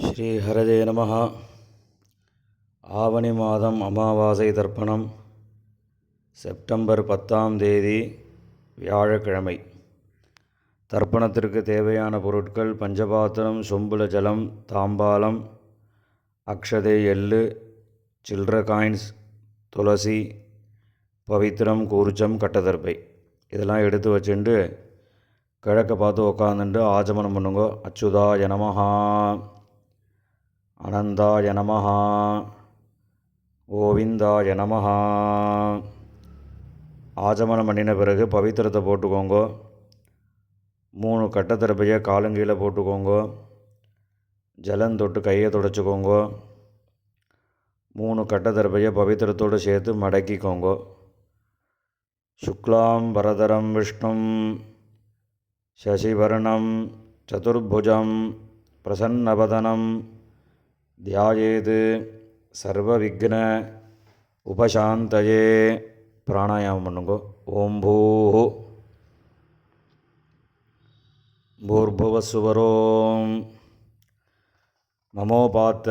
ஸ்ரீ ஹரதே நமஹ. ஆவணி மாதம் அமாவாசை தர்ப்பணம் செப்டம்பர் 10ஆம் தேதி வியாழக்கிழமை. தர்ப்பணத்திற்கு தேவையான பொருட்கள்: பஞ்சபாத்திரம், சொம்புல ஜலம், தாம்பாலம், அக்ஷதை, எள்ளு, சில்லற காயின்ஸ், துளசி, பவித்திரம், கூர்ச்சம், கட்டதர்பை. இதெல்லாம் எடுத்து வச்சுட்டு கிழக்க பார்த்து உக்காந்துட்டு ஆச்சமனம் பண்ணுங்க. அச்சுதாய நமஹா, அனந்தாய நமஹா, கோவிந்தாய நமஹா. ஆச்சமனம் பண்ணின பிறகு பவித்திரத்தை போட்டுக்கோங்க. 3 கட்டத்தரப்பையை காலங்கீழே போட்டுக்கோங்க. ஜலம் தொட்டு கையை தொடச்சிக்கோங்க. 3 கட்டத்தரப்பையை பவித்திரத்தோடு சேர்த்து மடக்கிக்கோங்க. சுக்லாம் பரதரம் விஷ்ணும் சசிவர்ணம் சதுர்புஜம் பிரசன்னவதனம் தியாயேத் சர்வவிக்ன உபசாந்தயே. பிராணாயாமம் பண்ணுங்க. ஓம் பூர்புவஸ்சுவரோம் மமோபாத்த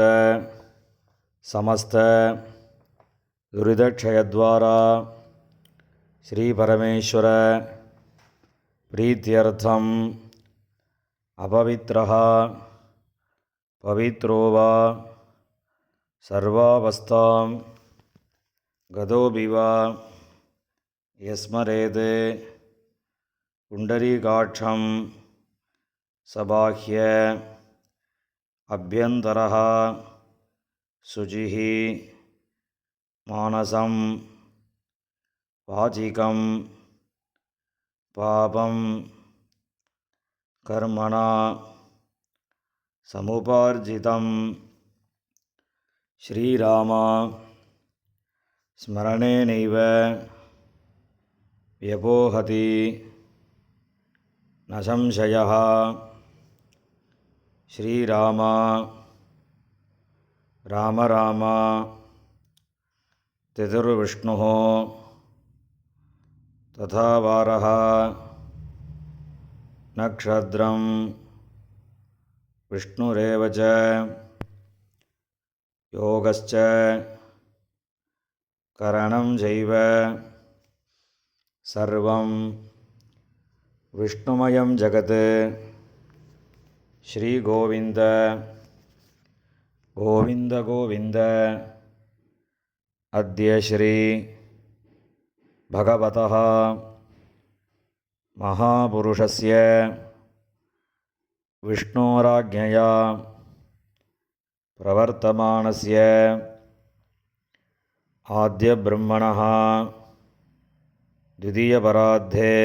சமஸ்த துரிதக்ஷயத்வாரா ஸ்ரீ பரமேஸ்வர பிரீத்யர்த்தம் அபவித்ரஹ பவித்ரோ வா சர்வாவஸ்தாம் கதோபிவா யஸ்மரேத் புண்டரீகாட்சம் சபாஹ்ய அப்யந்தரஹ சுஜிஹி மானசம் வாசிகம் பாபம் கர்மணா சமுபார்ஜிதம். ஸ்ரீராமா ஸ்மரணேனைவ வ்யபோஹதி ந சம்சயः. ஸ்ரீராமா ராம ராம திதிர்விஷ்ணுः ததா வாரः நக்ஷத்ரம் விஷ்ணுரேவ ச யோகஸ்ச கரணம் சைவ சர்வம் விஷ்ணுமயம் ஜகத். ஸ்ரீ கோவிந்த கோவிந்த கோவிந்த. அத்ய ஸ்ரீ பகவதः மகாபுருஷஸ்ய விஷ்ணோராஜ்ஞயா பிரவர்த்தமானஸ்ய ஆத்யப்ரம்மணः द्वितीयपरार्धे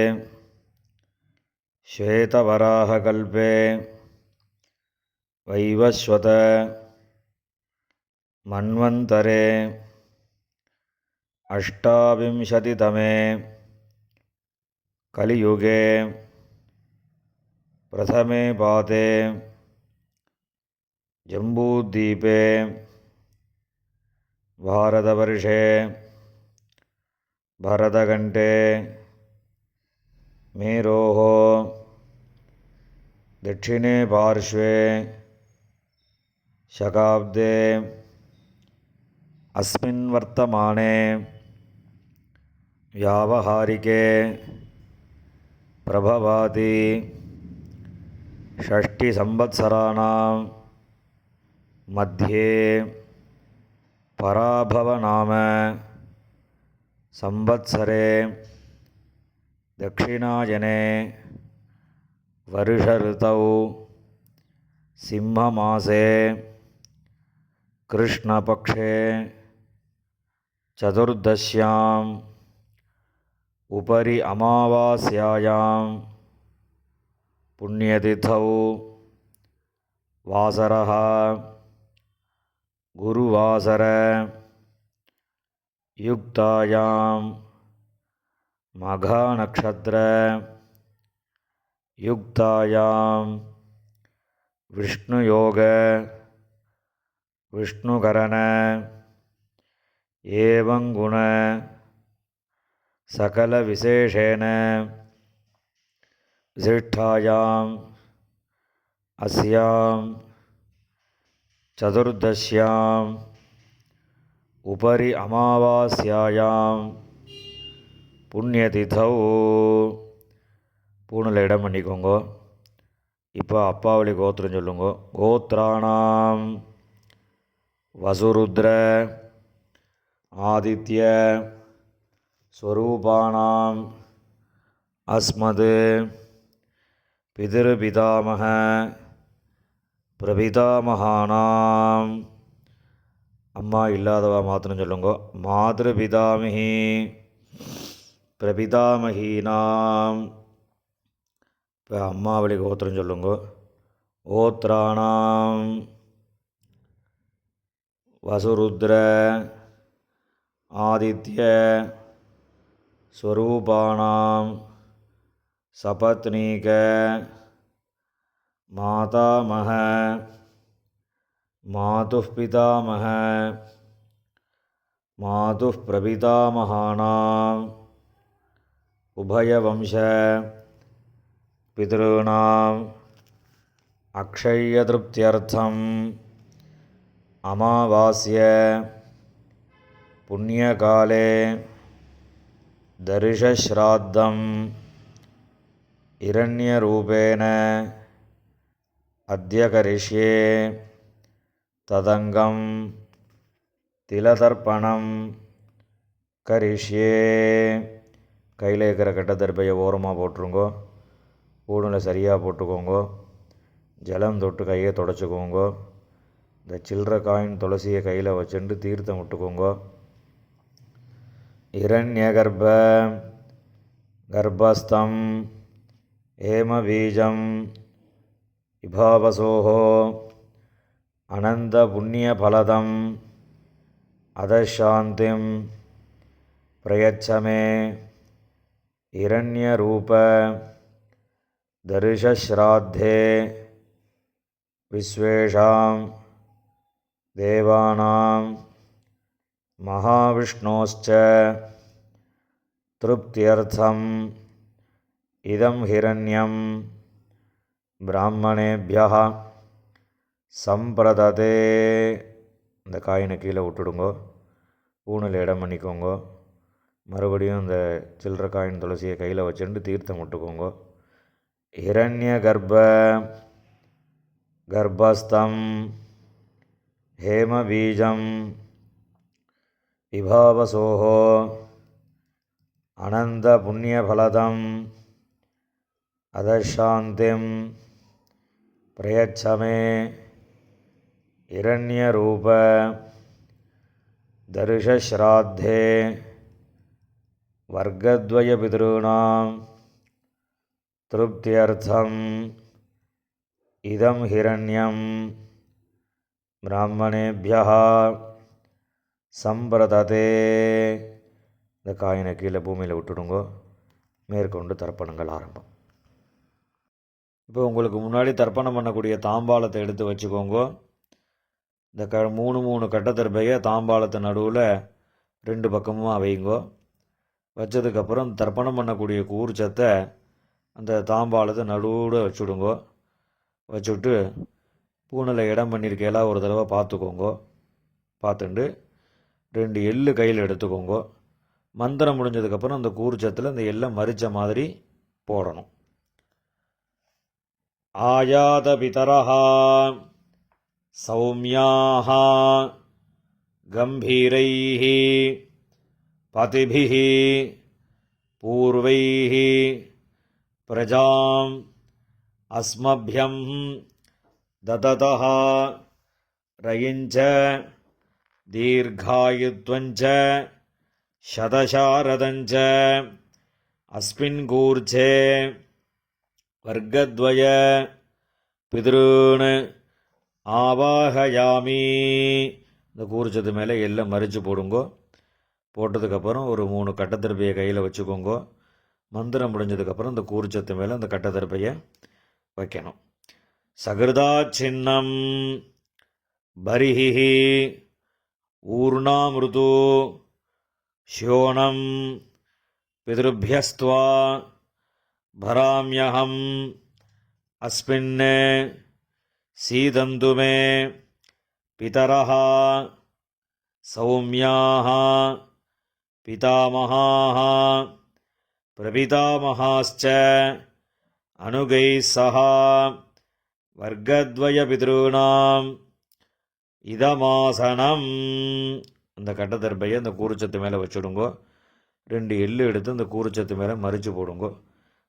श्वेतवराहकल्पे वैवस्वत मन्वन्तरे अष्टाविंशतितमे कलियुगे प्रथमे पादे जम्बूद्वीपे भारतवर्षे भरतखण्डे मेरोः दक्षिणे पार्श्वे शकाब्दे अस्मिन् वर्तमाने व्यावहारिके प्रभवाति षष्टिसंवत्सराणां मध्ये पराभवनाम संवत्सरे दक्षिणायने वर्षऋतौ सिंहमासे कृष्णपक्षे चतुर्दश्याम् उपरि अमावास्यायां पुण्यतिथौ वासरः गुरुवासर युक्तायां मघानक्षत्र युक्तायां विष्णुयोग विष्णुकरण एवं गुण सकल विशेषेण विशिष्टायां अस्यां சதுர்தஷ்யாம் உபரி அமாவாஸ்யாயாம் புண்ணியதிதௌ. பூணில் இடம் பண்ணிக்கோங்க. இப்போ அப்பாவளி கோத்திரம் சொல்லுங்க. கோத்ராணாம் வசுருத்ர ஆதித்ய ஸ்வரூபானாம் அஸ்மது பிதிருபிதாமக பிரபிதாமகானாம். அம்மா இல்லாதவா மாத்திரம் சொல்லுங்க. மாதிருபிதாமகி பிரபிதாமகீனாம். இப்போ அம்மாவளி கோத்திரம் சொல்லுங்க. கோத்ராணாம் வசுருத்ர ஆதித்ய ஸ்வரூபானாம் சபத்னீக மாதாமக மாதுः பிதாமக மாதுः பிரபிதாமகானாம் உபயவம்ச பிதॄணாம் அக்ஷயத்ருப்த்யர்த்தம் அமாவாஸ்ய புண்ணியகாலே தரிசஸ்ராத்தம் இரண்யரூபேண அத்ய கரிஷ்யே ததங்கம் திலதர்ப்பணம் கரிஷ்யே. கையில் இருக்கிற கட்டத்தர்ப்பையை ஓரமாக போட்டுருங்கோ. பூணில் சரியாக போட்டுக்கோங்க. ஜலம் தொட்டு கையை தொடச்சிக்கோங்க. இந்த சில்லற காயின் துளசியை கையில் வச்சுட்டு தீர்த்தம் விட்டுக்கோங்க. இரண்யகர்ப்ப கர்ப்பஸ்தம் ஏமபீஜம் விபாவசோஹோ அனந்த புண்ணியபலதம் அதசாந்திம் பிரயச்சமே இரண்யரூப தரிசஸ்ராத்தே விஸ்வேஷாம் தேவானாம் மகாவிஷ்ணோஸ்ச திருப்தியர்த்தம் இதம் ஹிரண்யம் பிராமணேபியः சம்பிரததே. இந்த காயினை கீழே விட்டுடுங்கோ. பூணில் இடம் பண்ணிக்கோங்க. மறுபடியும் இந்த சில்லற காயின் துளசியை கையில் வச்சுட்டு தீர்த்தம் விட்டுக்கோங்க. ஹிரண்ய கர்ப்பஸ்தம் ஹேமபீஜம் விபாவசோஹோ அனந்த புண்ணியபலதம் அதசாந்திம் பிரயச்சமே இரண்யரூப தரிசஸ்ராத்தே வர்க்கத்வய பிதॄணாம் திருப்தியர்த்தம் இதம் ஹிரண்யம் பிராமணேபியः சம்பிரததே. இந்த காயினை கீழே பூமியில் விட்டுடுங்கோ. மேற்கொண்டு தர்ப்பணங்கள் ஆரம்பம். இப்போ உங்களுக்கு முன்னாடி தர்ப்பணம் பண்ணக்கூடிய தாம்பாளத்தை எடுத்து வச்சுக்கோங்க. இந்த மூணு கட்டத்தர்ப்பையை தாம்பாளத்தை நடுவில் ரெண்டு பக்கமும் வைங்கோ. வச்சதுக்கப்புறம் தர்ப்பணம் பண்ணக்கூடிய கூர்ச்சத்தை அந்த தாம்பாளத்தை நடுவில் வச்சுடுங்கோ. வச்சுட்டு பூணில் இடம் பண்ணியிருக்கையெல்லாம் ஒரு தடவை பார்த்துக்கோங்க. பார்த்துட்டு 2 எள்ளு கையில் எடுத்துக்கோங்க. மந்திரம் முடிஞ்சதுக்கப்புறம் அந்த கூர்ச்சத்தில் அந்த எல்லை மறித்த மாதிரி போடணும். ஆயாத பிதரஹா சௌமியாக கம்பீரைஹி பதிபிஹி பூர்வைஹி பிரஜாம் அஸ்மப்யம் தததஹ ரயிஞ்ச தீர்காயுத்வஞ்ச சதசாரதஞ்ச அஸ்மின் கூர்ச்சே வர்க்கத்வய பிதॄன் ஆவாஹயாமி. இந்த கூர்ச்சத்து மேலே எல்லாம் மறித்து போடுங்கோ. போட்டதுக்கப்புறம் ஒரு 3 கட்டத்திருப்பையை கையில் வச்சுக்கோங்க. மந்திரம் முடிஞ்சதுக்கப்புறம் இந்த கூர்ச்சத்து மேலே அந்த கட்டத்திருப்பையை வைக்கணும். சகிருதா சின்னம் பரிஹி ஊர்ணாமிருது ஷியோனம் பிதృभ्यस्त्वा भराम्यहम् अस्मिन् सीदन्तु मे பிதரஹ சௌமியாஹ பிதாமகாஹ பிரபிதாமகாஸ்ச அனுகைः சஹ வர்க்கத்வய பித்ருணாம் இதமாசனம். அந்த கட்டத்தர்பையை அந்த கூறுச்சத்து மேலே வச்சுடுங்கோ. 2 எள்ளு எடுத்து அந்த கூறுச்சத்து மேலே மறித்து போடுங்கோ.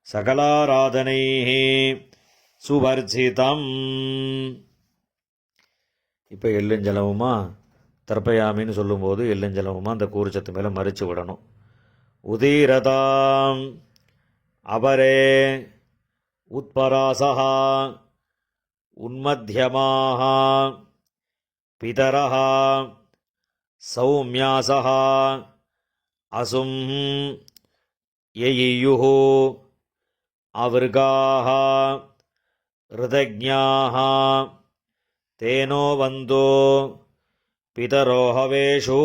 சகலாராதனை சுவர்ச்சிதம். இப்போ எள்ளுஞ்சலவுமா தர்ப்பயாமின்னு சொல்லும்போது எள்ளுஞ்சலவுமா அந்த கூறுச்சத்து மேலே மறித்து விடணும். உதீரதாம் அபரே உத்பராசஹ உன்மத்யமாஹ பிதரஹ சௌமியாசஹ அசும் யயியுஹு அவர்காஹ ருதஜ்ஞாஹ தேனோ வந்தோ பிதரோஹவேஷு.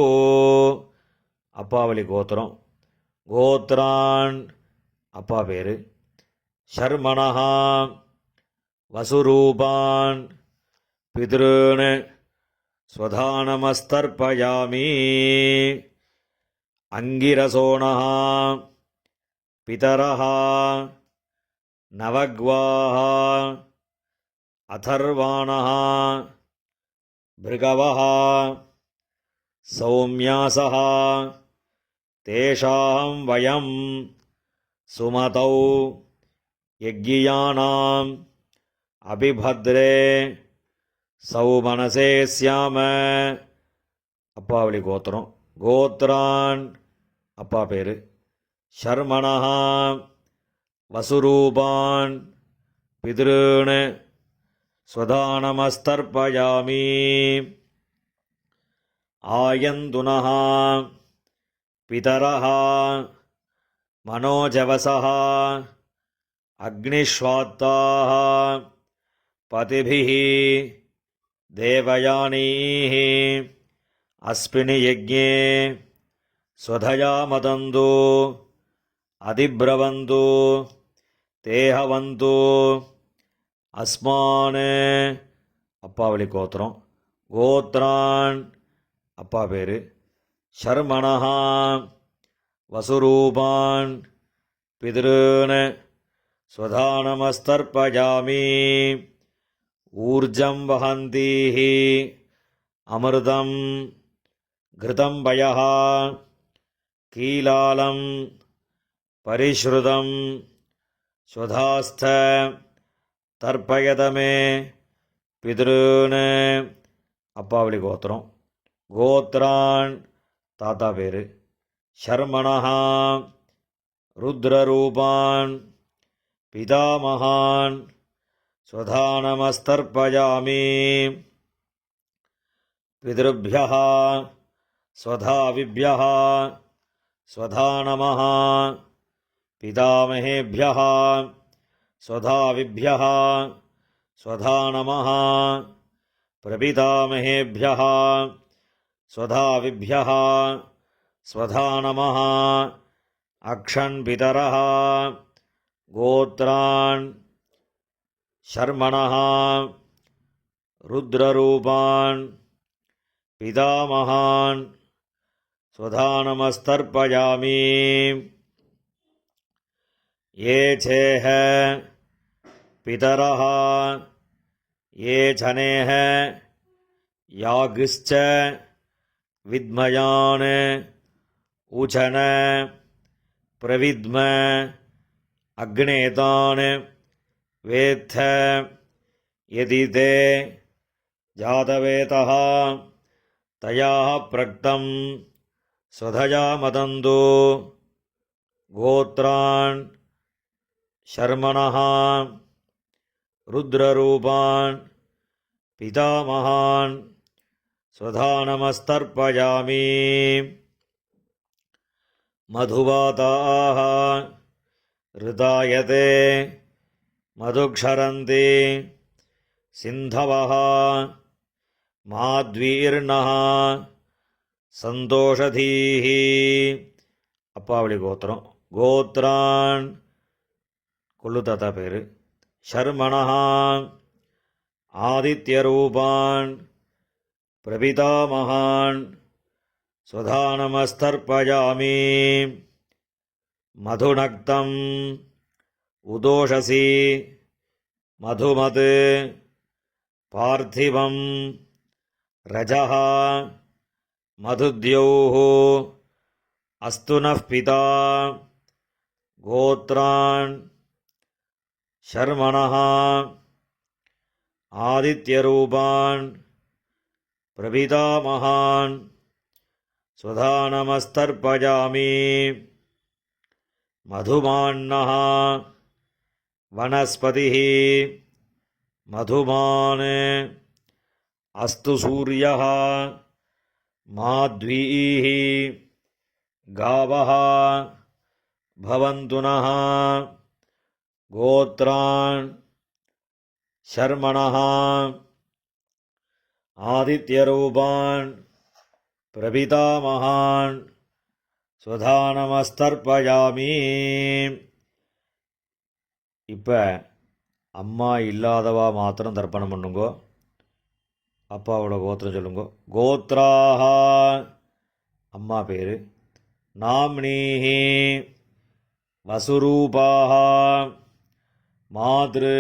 அப்பாவளி கோத்திரம். கோத்ரான் அப்பா பேர். ஷர்மணஹ வசுரூபான் பித்ருன் ஸ்வதானமஸ்தர்ப்பயாமி. அங்கிரசோணஹ பிதரஹ நவக்வாஹ அதர்வாணஹ பிருகவஹ சௌமியாசஹ தேஷாம் வயம் சுமதௌ யக்ஞியானாம் அபிபத்ரே சௌமனசே ஸ்யாம. அப்பாவளி கோத்திரம். கோத்ரான் அப்பா பேர். ஷர்மணஹ வசுரூபான் பித்ருன் ஸ்வதானமஸ்தர்ப்பயாமி. ஆயந்துனஹ பிதரஹ மனோஜவசஹ அக்னிஷ்வாத்தாஹ பதிபிஹ தேவயானீஹ அஸ்மினி யஜ்ஞே ஸ்வதயா மதந்து அதிப்ரவந்து தேஹவந்து அஸ்மான். அப்பாவளி கோத்திரம். கோத்ரான் அப்பா பேர். ஷர்மணஹ வசுரூபான் பித்ருன் ஸ்வதானமஸ்தர்ப்பயாமி. ஊர்ஜம் வஹந்தீஹ அமிர்தம் கிருதம் பயஹ கீலாலம் பரிஷ்ருதம் ஸ்வதாஸ்த தர்ப்பயதமே பித்ருன். அப்பாவளி கோத்திரம். கோத்ரான் தாத்தா பேர். ஷர்மணஹ ருத்ரரூபான் பிதாமகான் ஸ்வதானமஸ்தர்ப்பயாமி. பித்ருभ्यः ஸ்வதாவிभ्यः ஸ்வதானமः பிதாமகேभ्यः ஸ்வதாவிभ्यः ஸ்வதானமः பிரபிதாமகேभ्यः ஸ்வதாவிभ्यः ஸ்வதானமः அக்ஷன் பிதரஹ. கோத்ரான் ஷர்மணஹ ருத்ரரூபான் பிதாமகான் ஸ்வதானமஸ்தர்ப்பயாமி. ये चेह पितरः ये जनेह यागिश्च विद्मयान् उचन प्रविद्म अग्नेतान् वेत्थ यदि ते जातवेतः तयाः प्रक्तं स्वधया मदन्तु. गोत्रान् शर्मणः रुद्ररूपान् पितामहान् स्वधानमस्तर्पयामि. मधुवाताः ऋतायते मधुक्षरन्ति सिन्धवः माद्वीर्णः सन्तोषधीः. अप्पावळि गोत्रम. गोत्रान् கொள்ளு தாத்தா பேர். ஷர்மணஹ ஆதித்யரூபான் பிரபிதாமகான் சுதானமஸ்தர்ப்பயாமி மதுநக்தம் உதோஷசி மதுமது பார்த்திவம் ரஜஹ மதுத்யௌः அஸ்து நः பிதா கோத்ரான் ஷர்மணः ஆதித்யரூபான் பிரபிதாமகான் சுதானமஸ்தர்ப்பயாமி மதுமான்னः வனஸ்பதிः மதுமான் அஸ்து சூரியः மாத்வீः காவः பவந்து நः கோத்ரான் ஷர்மணः ஆதித்யரூபான் பிரபிதாமகான் சுதானமஸ்தர்ப்பயாமி. இப்போ அம்மா இல்லாதவா மாத்திரம் தர்ப்பணம் பண்ணுங்கோ. அப்பாவோட கோத்திரம் சொல்லுங்கோ. கோத்ராஹ அம்மா பேர். நாம்னீஹி வசுரூபாஹ மாத்ரு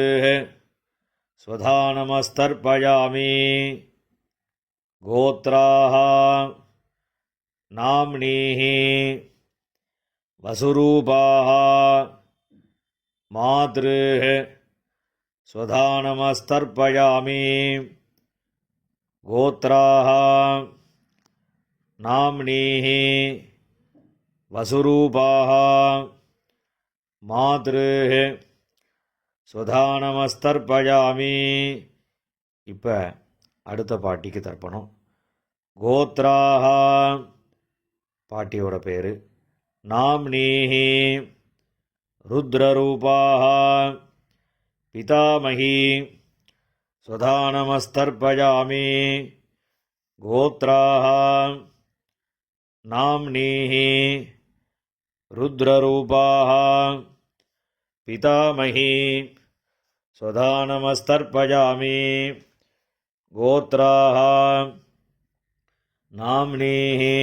ஸ்வதானமஸ்தர்ப்பயாமி. கோத்ராஹ நாம்னீஹி வசுரூபாஹ மாத்ரு ஸ்வதானமஸ்தர்ப்பயாமி. கோத்ராஹ நாம்னீஹி வசுரூபாஹ மாத்ரு ஸ்வதானமஸ்தர்ப்பயாமி. இப்போ அடுத்த பாட்டிக்கு தர்ப்பணம். கோத்ராஹ பாட்டியோட பேர். நாம்னீஹி ருத்ரரூபாஹ பிதாமகி ஸ்வதானமஸ்தர்ப்பயாமி. கோத்ராஹ நாம்னீஹி ருத்ரரூபாஹ பிதாமகி ஸ்வதானமஸ்தர்ப்பயாமி. கோத்ராஹ நாம்னீஹி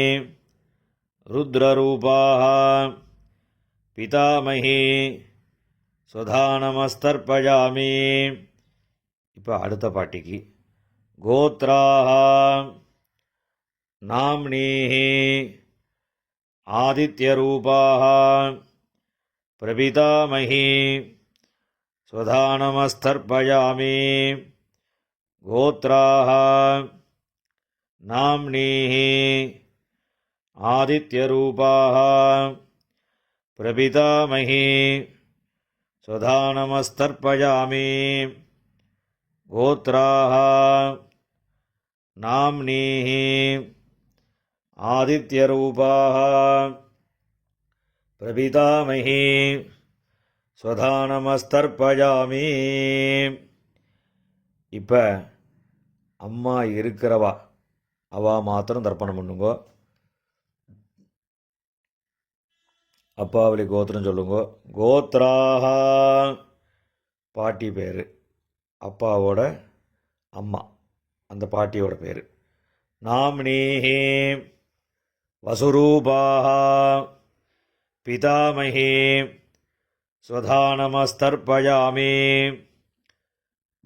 ருத்ரரூபாஹ பிதாமகி ஸ்வதானமஸ்தர்ப்பயாமி. இப்போ அடுத்த பாட்டிக்கு. கோத்ராஹ நாம்னீஹி ஆதித்யரூபாஹ பிரபிதாமகி ஸ்வதானமஸ்தர்ப்பயாமி. கோத்ராஹ நாம்னீஹி ஆதித்யரூபாஹ பிரபிதாமகி ஸ்வதானமஸ்தர்ப்பயாமி. கோத்ராஹ நாம்னீஹி ஆதித்யரூபாஹ பிரபிதாமகி ஸ்வதானமஸ்தர்ப்பயாமி. இப்போ அம்மா இருக்கிறவா அவா மாத்திரம் தர்ப்பணம் பண்ணுங்கோ. அப்பாவளி கோத்திரம் சொல்லுங்கோ. கோத்ராஹ பாட்டி பேர். அப்பாவோட அம்மா அந்த பாட்டியோட பேர். நாம்னீஹி வசுரூபாஹ பிதாமகி ஸ்வதானமஸ்தர்ப்பயாமி.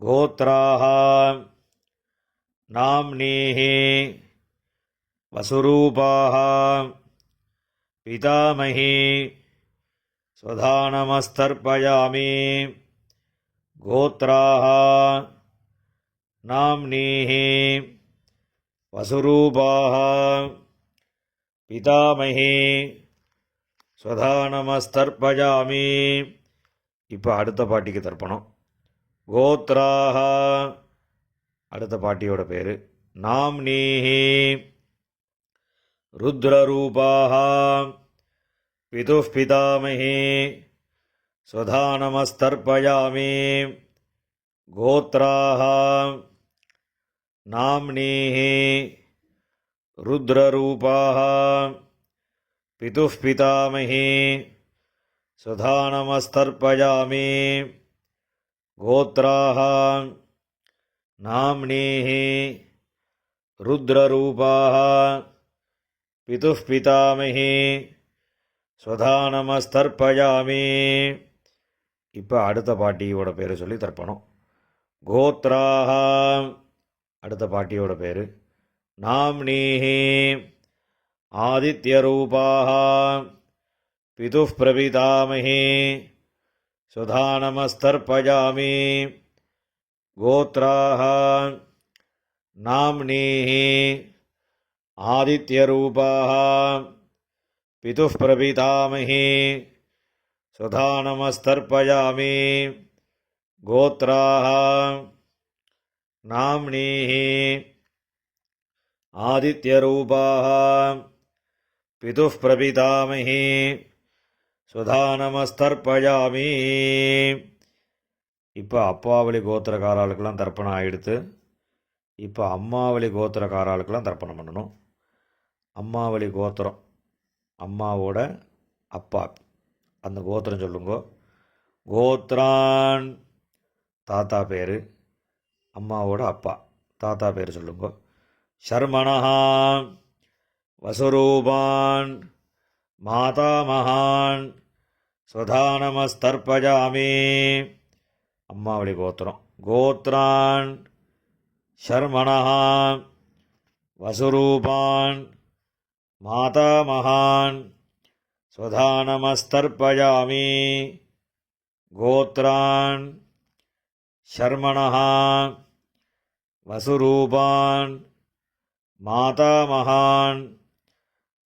கோத்ராஹ நாம்னீஹி வசுரூபாஹ பிதாமகி ஸ்வதானமஸ்தர்ப்பயாமி. கோத்ராஹ நாம்னீஹி வசுரூபாஹ பிதாமகி ஸ்வதானமஸ்தர்ப்பயாமி. இப்போ அடுத்த பாட்டிக்கு தர்ப்பணம். கோத்ராஹ அடுத்த பாட்டியோட பேர். நாம்னீஹி ருத்ரரூபாஹ பிதுः பிதாமகி ஸ்வதானமஸ்தர்ப்பயாமி. கோத்ராஹ நாம்னீஹி ருத்ரரூபாஹ பிதுः பிதாமகி ஸ்வதானமஸ்தர்ப்பயாமி. கோத்ராஹ நாம்னீஹி ருத்ரரூபாः பிதுः பிதாமகி ஸ்வதா நமஸ்தர்ப்பயாமி. இப்போ அடுத்த பாட்டியோட பேர் சொல்லி தர்ப்பணம். கோத்ராஹ அடுத்த பாட்டியோட பேர். நாம்னீஹி ஆதித்யரூபாः பிதுः பிரபிதாமகி ஸ்வதா நமஸ்தர்ப்பயாமி. கோத்ராஹ நாம்னீஹி ஆதித்யரூபாः பிதுः பிரபிதாமகி ஸ்வதா நமஸ்தர்ப்பயாமி. கோத்ராஹ நாம்னீஹி ஆதித்யரூபாः பிதுः பிரபிதாமகி ஸ்வதா நமஸ்தர்ப்பயாமி. இப்போ அப்பாவளி கோத்திரக்காராளுக்கெல்லாம் தர்ப்பணம் ஆகிடுத்து. இப்போ அம்மாவளி கோத்திரக்காராளுக்கெல்லாம் தர்ப்பணம் பண்ணணும். அம்மாவளி கோத்திரம், அம்மாவோட அப்பா, அந்த கோத்திரம் சொல்லுங்க. கோத்ரான் தாத்தா பேர், அம்மாவோட அப்பா தாத்தா பேர் சொல்லுங்க. ஷர்மணஹா வசுரூபான் மாதாமகான் ஸ்வதா நமஸ்தர்ப்பயாமி. அம்மாவளி கோத்திரம். கோத்ரான் ஷர்மணஹா வசுரூபான் மாதாமகான் ஸ்வதா நமஸ்தர்ப்பயாமி. கோத்ரான் ஷர்மணஹா வசுரூபான் மாதாமகான்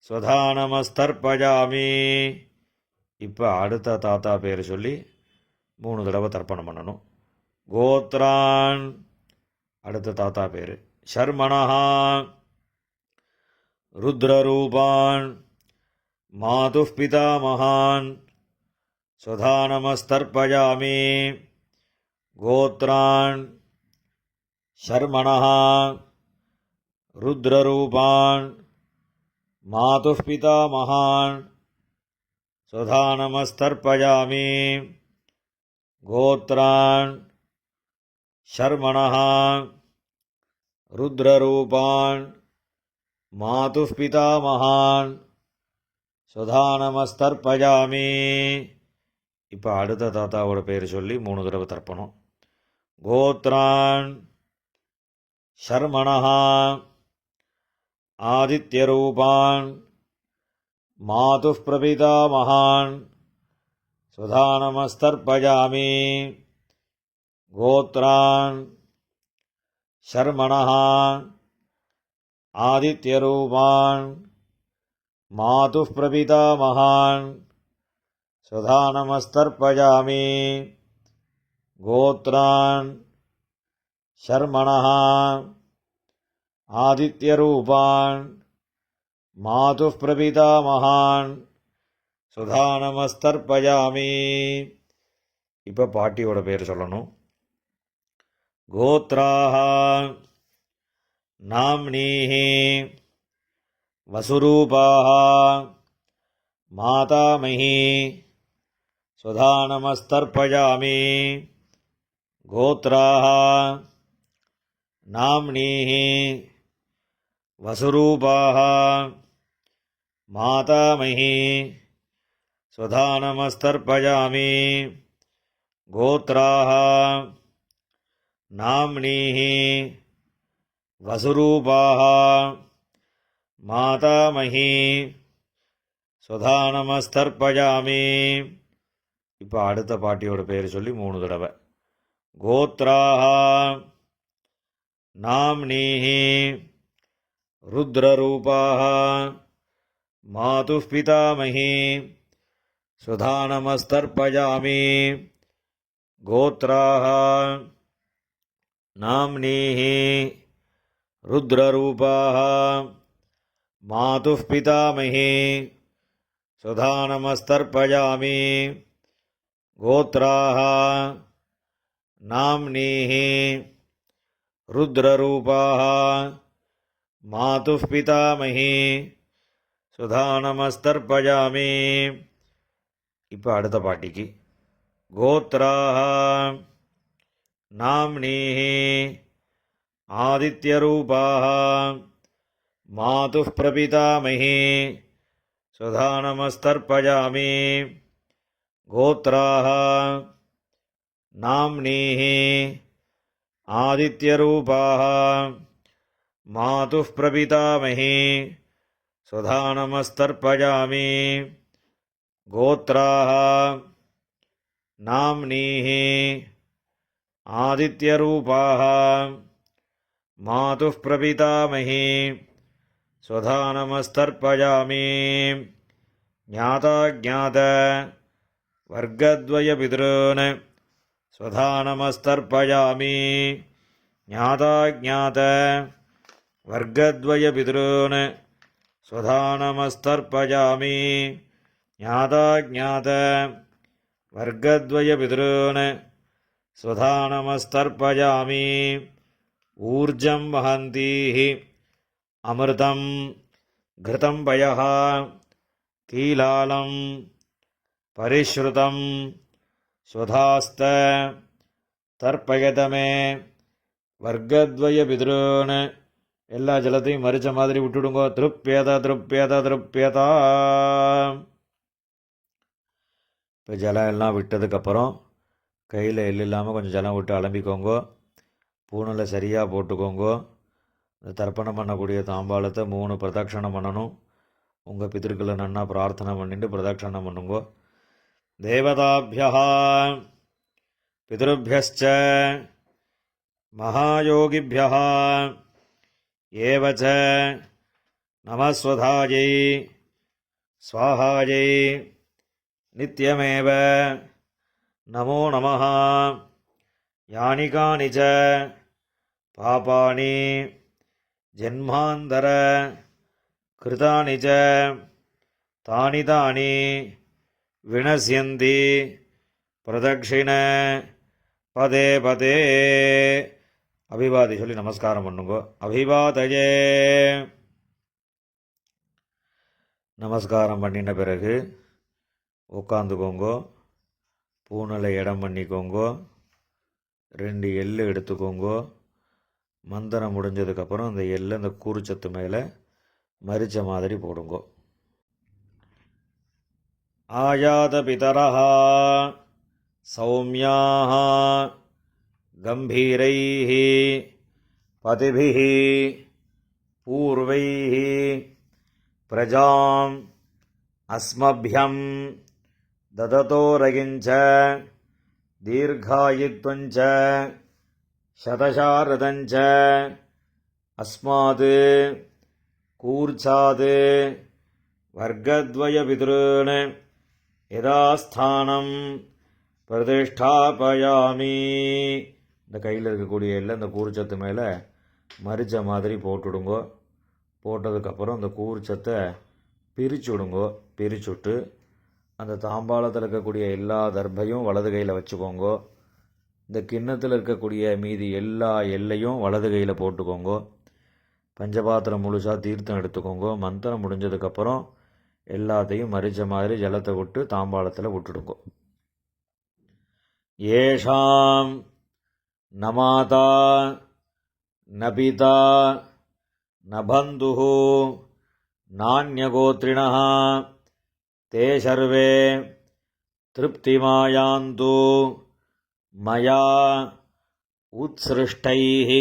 ஸ்வதா நமஸ்தர்ப்பயாமி. இப்போ அடுத்த தாத்தா பேர் சொல்லி 3 தடவை தர்ப்பணம் பண்ணணும். கோத்ரான் அடுத்த தாத்தா பேர். ஷர்மணஹா ருத்ரரூபான் மாதுः பிதாமகான் ஸ்வதா நமஸ்தர்ப்பயாமி. கோத்ரான் ஷர்மணஹா ருத்ரரூபான் மாதுः பிதாமகான் ஸ்வதா நமஸ்தர்ப்பயாமி. கோத்ரான் ஷர்மணஹா ருத்ரரூபான் மாதுः பிதாமகான் ஸ்வதா நமஸ்தர்ப்பயாமி. இப்போ அடுத்த தாத்தாவோட பேர் சொல்லி 3 தடவை தர்ப்பணம். கோத்ரான் ஷர்மணஹா ஆதித்யரூபான் மாதுः பிரபிதாமகான் ஸ்வதா நமஸ்தர்ப்பயாமி. கோத்ரான் ஷர்மணஹா ஆதித்யரூபான் மாதுः பிரபிதாமகான் ஸ்வதா நமஸ்தர்ப்பயாமி. கோத்ரான் ஷர்மணஹா ஆதித்யரூபான் மாதுः பிரபிதாமகான் ஸ்வதா நமஸ்தர்ப்பயாமி. இப்போ பாட்டியோட பேர் சொல்லணும். கோத்ராஹ நாம்னீஹி வசுரூபாः மாதாமகி ஸ்வதா நமஸ்தர்ப்பயாமி. கோத்ராஹ நாம்னீஹி வசுரூபாः மாதாமகி ஸ்வதா நமஸ்தர்ப்பயாமி. கோத்ராஹ நாம்னீஹி வசுரூபாः மாதாமகி ஸ்வதா நமஸ்தர்ப்பயாமி. இப்போ அடுத்த பாட்டியோட பேர் சொல்லி 3 தடவை. கோத்ராஹ நாம்னீஹி ருத்ரரூபாः மாதுः பிதாமகி ஸ்வதா நமஸ்தர்ப்பயாமி. கோத்ராஹ நாம்னீஹி ருத்ரரூபாः மாதுः பிதாமகி ஸ்வதா நமஸ்தர்ப்பயாமி. கோத்ராஹ நாம்னீஹி ருத்ரரூபாः மாதுः பிதாமகி ஸ்வதா நமஸ்தர்ப்பயாமி. இப்போ அடுத்த பாட்டிக்கு. கோத்ராஹ நாம்னீஹி ஆதித்யரூபாः மாதுः பிரபிதாமஹி சுதா நமஸ்தர்ப்பயாமி கோத்ராः நாம்னீः ஆதித்யரூபாः மாதுः பிரபிதாமஹி சுதா நமஸ்தர்ப்பயாமி கோத்ராः நாம்னீः ஆதித்யரூபாः மாதுः பிரபிதாமஹி சுதா நமஸ்தர்ப்பயாமி ஞாதாஜ்ஞாத வர்க்கத்வய பித்ருன் சுதா நமஸ்தர்ப்பயாமி ஞாதாஜ்ஞாத வர்க்கத்வய பித்ருன் சுதா நமஸ்தர்ப்பயாமி ஞாதாஜ்ஞாத வர்க்கத்வய பித்ருன் சுதா நமஸ்தர்ப்பயாமி ஊர்ஜம் வஹந்தீः அமிர்தம் घृतं पयः कीलालं परिश्रुतं स्वधास्त தர்ப்பயதமே வர்க்கத்வய பித்ருன். எல்லா ஜலத்தையும் மறிச்ச மாதிரி விட்டுடுங்கோ. திருப்யத திருப்யத திருப்யதா. இப்போ ஜலம் எல்லாம் விட்டதுக்கப்புறம் கையில் எள் இல்லாமல் கொஞ்சம் ஜலம் விட்டு அலம்பிக்கோங்கோ. பூனில் சரியாக போட்டுக்கோங்கோ. இந்த தர்ப்பணம் பண்ணக்கூடிய தாம்பாளத்தை 3 பிரதட்சணம் பண்ணணும். உங்கள் பித்திருக்களை நன்னா பிரார்த்தனை பண்ணிட்டு பிரதட்சணம் பண்ணுங்கோ. தேவதாபியா பிதృभ्यश्च மகாயோகிभ्यः ஏவச்ச நமஸ்வதாயை ஸ்வாஹாயை நித்யமேவ நமோ நமः. யானி கானி ச பாபானி ஜன்மாந்தர கிருதானி ச தானி தானி வினஸ்யந்தி பிரதக்ஷிண பதே பதே. அபிவாதி சொல்லி நமஸ்காரம் பண்ணுங்கோ. அபிவாதயே. நமஸ்காரம் பண்ணின பிறகு உட்காந்துக்கோங்கோ. பூனலை இடம் பண்ணிக்கோங்கோ. 2 எள்ளு எடுத்துக்கோங்கோ. மந்திரம் முடிஞ்சதுக்கப்புறம் அந்த எள்ளை அந்த கூறுச்சத்து மேலே மரிச்ச மாதிரி போடுங்கோ. ஆயாத பிதரஹ சௌமியாஹ கம்பீரைஹ பதிபிஹ பூர்வைஹ பிரஜாம் அஸ்மப்யம் தததோரகிஞ்ச தீர்காயுத்வஞ்ச சதசாரதஞ்ச அஸ்மாத் கூர்ச்சாத் வர்க்கத்வய பித்ருன் யதாஸ்தானம் பிரதிஷ்டாபயாமி. இந்த கையில் இருக்கக்கூடிய எல்லாம் இந்த கூர்ச்சத்து மேலே மரிச்ச மாதிரி போட்டுடுங்கோ. போட்டதுக்கப்புறம் இந்த கூர்ச்சத்தை பிரிச்சுடுங்கோ. பிரிச்சுட்டு அந்த தாம்பாளத்தில் இருக்கக்கூடிய எல்லா தர்பையும் வலது கையில் வச்சுக்கோங்கோ. இந்த கிண்ணத்தில் இருக்கக்கூடிய மீதி எல்லா எல்லையும் வலது கையில் போட்டுக்கோங்கோ. பஞ்சபாத்திரம் முழுசாக தீர்த்தம் எடுத்துக்கோங்கோ. மந்திரம் முடிஞ்சதுக்கப்புறம் எல்லாத்தையும் மரிச்ச மாதிரி ஜலத்தை விட்டு தாம்பாளத்தில் விட்டுடுங்கோ. ஏஷாம் நமாதா நபிதா நபந்துஹு நான்யகோத்ரிணः தே சர்வே திருப்திமாயாந்து மயா உத்ஸ்ருஷ்டைः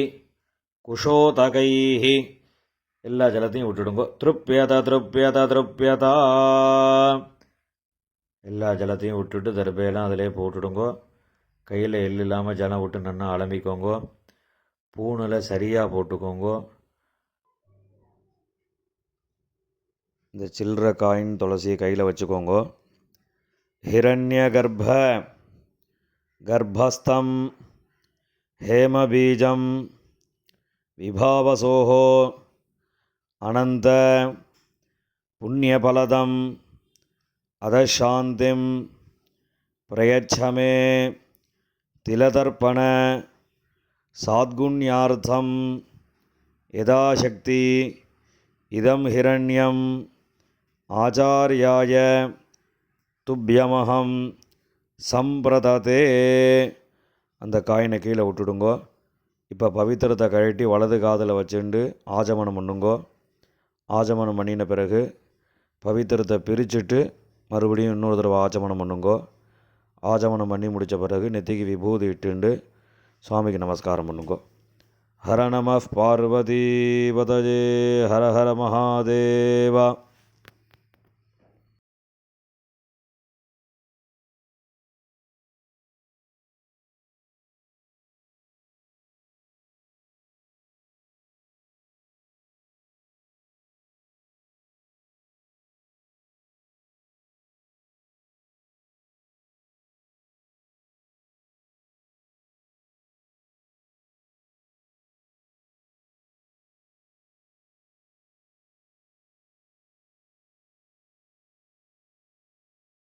குஷோதகைः. எல்லா ஜலத்தையும் விட்டுடுங்கோ. திருப்யத திருப்யத திருப்யதா. எல்லா ஜலத்தையும் விட்டுட்டு தர்பையெல்லாம் அதிலே போட்டுடுங்கோ. கையில் எள் இல்லாமல் ஜலம் விட்டு நன்னா அலம்பிக்கோங்கோ. பூனில் சரியாக போட்டுக்கோங்கோ. இந்த சில்லற காயின் துளசியை கையில் வச்சுக்கோங்கோ. ஹிரண்ய கர்ப்பஸ்தம் ஹேமபீஜம் விபாவசோஹோ அனந்த புண்ணியபலதம் அதசாந்திம் பிரயச்சமே திலதர்ப்பண சாத்குண்யார்த்தம் யதாசக்தி இதம் ஹிரண்யம் ஆச்சார்யாய துப்யமஹம் சம்பிரததே. அந்த காயினை கீழே விட்டுடுங்கோ. இப்போ பவித்திரத்தை கழட்டி வலது காதில் வச்சுண்டு ஆஜமனம் பண்ணுங்கோ. ஆஜமனம் பண்ணின பிறகு பவித்திரத்தை பிரிச்சுட்டு மறுபடியும் இன்னொரு தடவை ஆஜமனம் பண்ணுங்கோ. ஆஜமனம் பண்ணி முடித்த பிறகு நெத்திக்கு விபூதி இட்டுண்டு சுவாமிக்கு நமஸ்காரம் பண்ணுங்கோ. ஹர நம பார்வதி பதஜே ஹர ஹர மகாதேவா.